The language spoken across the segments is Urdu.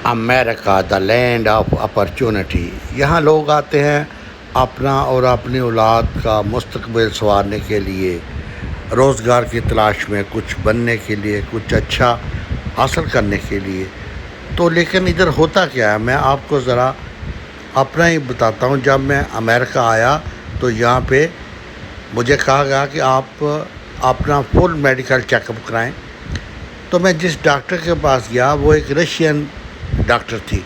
امریکہ دا لینڈ آف اپرچونٹی. یہاں لوگ آتے ہیں اپنا اور اپنی اولاد کا مستقبل سنوارنے کے لیے، روزگار کی تلاش میں، کچھ بننے کے لیے، کچھ اچھا حاصل کرنے کے لیے. تو لیکن ادھر ہوتا کیا ہے، میں آپ کو ذرا اپنا ہی بتاتا ہوں. جب میں امریکہ آیا تو یہاں پہ مجھے کہا گیا کہ آپ اپنا فل میڈیکل چیک اپ کرائیں. تو میں جس ڈاکٹر کے پاس گیا وہ ایک رشین ڈاکٹر تھی،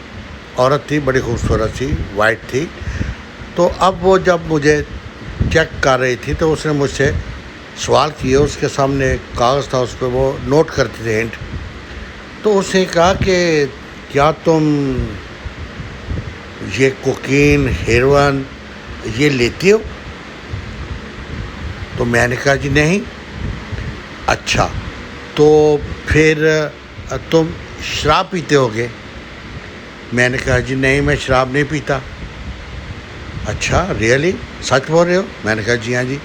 عورت تھی، بڑی خوبصورت تھی، وائٹ تھی. تو اب وہ جب مجھے چیک کر رہی تھی تو اس نے مجھ سے سوال کیے. اس کے سامنے ایک کاغذ تھا، اس پہ وہ نوٹ کرتے تھے ہنٹ. تو اس نے کہا کہ کیا تم یہ کوکین، ہیروئن یہ لیتی ہو؟ تو میں نے کہا جی نہیں. اچھا تو پھر تم شراب پیتے ہوگے؟ میں نے کہا جی نہیں، میں شراب نہیں پیتا. اچھا ریئلی، سچ بول رہے ہو؟ میں نے کہا جی ہاں جی.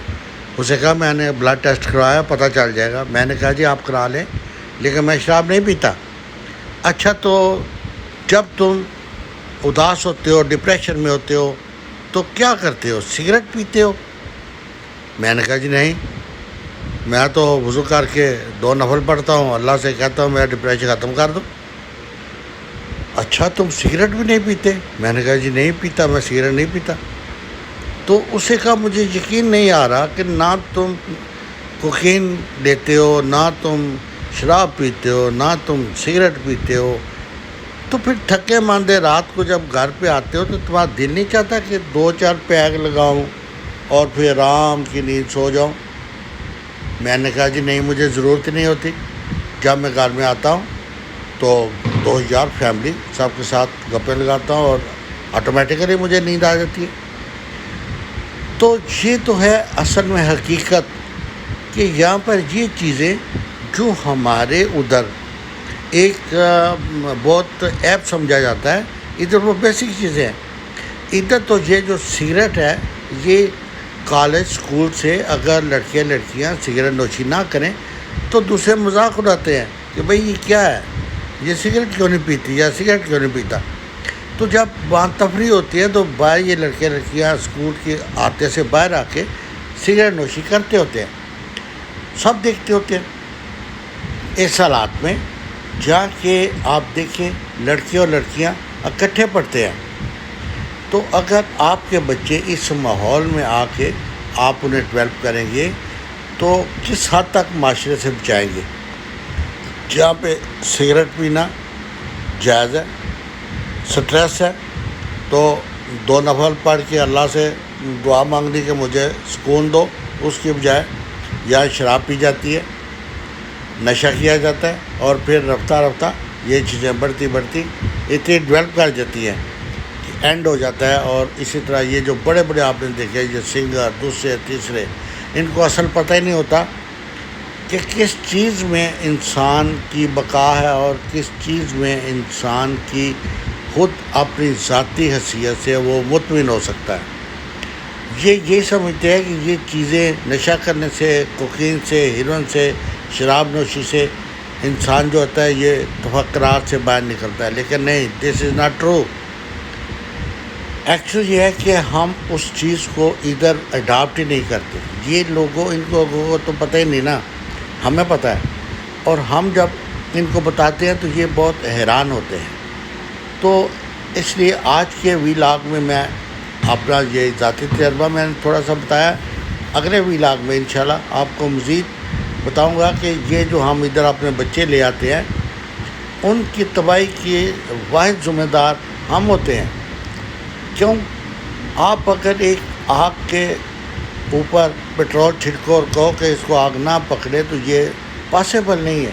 اسے کہا میں نے بلڈ ٹیسٹ کروایا، پتہ چل جائے گا. میں نے کہا جی آپ کرا لیں، لیکن میں شراب نہیں پیتا. اچھا تو جب تم اداس ہوتے ہو، ڈپریشن میں ہوتے ہو تو کیا کرتے ہو؟ سگریٹ پیتے ہو؟ میں نے کہا جی نہیں، میں تو وضو کر کے 2 نفل پڑھتا ہوں، اللہ سے کہتا ہوں میرا ڈپریشن ختم کر دو. اچھا تم سگریٹ بھی نہیں پیتے؟ میں نے کہا جی نہیں پیتا، میں سگریٹ نہیں پیتا. تو اسے کہا مجھے یقین نہیں آ رہا کہ نہ تم کوکین لیتے ہو، نہ تم شراب پیتے ہو، نہ تم سگریٹ پیتے ہو. تو پھر تھکے ماندے رات کو جب گھر پہ آتے ہو تو تمہارا دل نہیں چاہتا کہ 2-4 پیگ لگاؤں اور پھر آرام کی نیند سو جاؤں؟ میں نے کہا جی نہیں، مجھے ضرورت نہیں ہوتی. جب میں گھر میں آتا ہوں تو 2000 فیملی سب کے ساتھ گپیں لگاتا ہوں اور آٹومیٹیکلی مجھے نیند آ جاتی ہے. تو یہ تو ہے اصل میں حقیقت کہ یہاں پر یہ چیزیں جو ہمارے ادھر ایک بہت ایپ سمجھا جاتا ہے، ادھر وہ بیسک چیزیں ہیں. ادھر تو یہ جو سگریٹ ہے، یہ کالج اسکول سے اگر لڑکیاں سگریٹ نوشی نہ کریں تو دوسرے مذاق اڑاتے ہیں کہ بھئی یہ کیا ہے، یہ سگریٹ کیوں نہیں پیتی یا سگریٹ کیوں نہیں پیتا. تو جب وہاں تفریح ہوتی ہے تو باہر یہ لڑکیاں اسکول کے آتے سے باہر آ کے سگریٹ نوشی کرتے ہوتے ہیں، سب دیکھتے ہوتے ہیں. اس حالات میں جا کے آپ دیکھیں لڑکے اور لڑکیاں اکٹھے پڑھتے ہیں. تو اگر آپ کے بچے اس ماحول میں آ کے آپ انہیں ڈیولپ کریں گے تو کس حد تک معاشرے سے بچائیں گے. جہاں پہ سگریٹ پینا جائز ہے، سٹریس ہے، تو 2 نفل پڑھ کے اللہ سے دعا مانگنی کہ مجھے سکون دو، اس کی بجائے یا شراب پی جاتی ہے، نشہ کیا جاتا ہے، اور پھر رفتہ رفتہ یہ چیزیں بڑھتی اتنی ڈیولپ کر جاتی ہیں کہ اینڈ ہو جاتا ہے. اور اسی طرح یہ جو بڑے بڑے آپ نے دیکھے یہ سنگر، دوسرے تیسرے، ان کو اصل پتہ ہی نہیں ہوتا کہ کس چیز میں انسان کی بقا ہے اور کس چیز میں انسان کی خود اپنی ذاتی حیثیت سے وہ مطمئن ہو سکتا ہے. یہ سمجھتے ہیں کہ یہ چیزیں نشہ کرنے سے، کوکین سے، ہیروئن سے، شراب نوشی سے انسان جو ہوتا ہے یہ تفکرات سے باہر نکلتا ہے. لیکن نہیں، دس از ناٹ ٹرو. ایکچولی یہ ہے کہ ہم اس چیز کو ادھر اڈاپٹ ہی نہیں کرتے. یہ ان لوگوں کو تو پتہ ہی نہیں نا، ہمیں پتہ ہے. اور ہم جب ان کو بتاتے ہیں تو یہ بہت حیران ہوتے ہیں. تو اس لیے آج کے ویلاگ میں اپنا یہ ذاتی تجربہ میں نے تھوڑا سا بتایا. اگلے ویلاگ میں انشاءاللہ آپ کو مزید بتاؤں گا کہ یہ جو ہم ادھر اپنے بچے لے آتے ہیں ان کی تباہی کی واحد ذمہ دار ہم ہوتے ہیں. کیوں؟ آپ اگر ایک آگ کے اوپر پٹرول چھڑکو اور کہو کہ اس کو آگ نہ پکڑے تو یہ پاسبل نہیں ہے.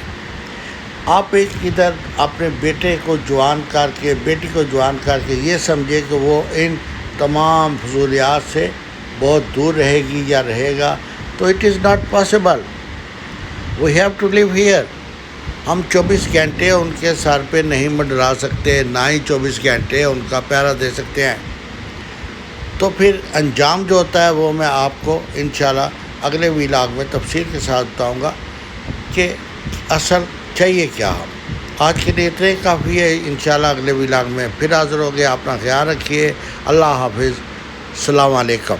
آپ ایک ادھر اپنے بیٹے کو جوان کر کے، بیٹی کو جوان کر کے یہ سمجھے کہ وہ ان تمام فضولیات سے بہت دور رہے گی یا رہے گا، تو it is not possible. We have to leave here. ہم 24 گھنٹے ان کے سر پہ نہیں منڈرا سکتے، نہ ہی 24 گھنٹے ان کا پہرا دے سکتے ہیں. تو پھر انجام جو ہوتا ہے وہ میں آپ کو انشاءاللہ اگلے ویلاگ میں تفصیل کے ساتھ بتاؤں گا کہ اصل چاہیے کیا. ہم آج کے لیے اتنا ہی کافی ہے. انشاءاللہ اگلے ولاگ میں پھر حاضر ہو گئے. اپنا خیال رکھیے. اللہ حافظ. السلام علیکم.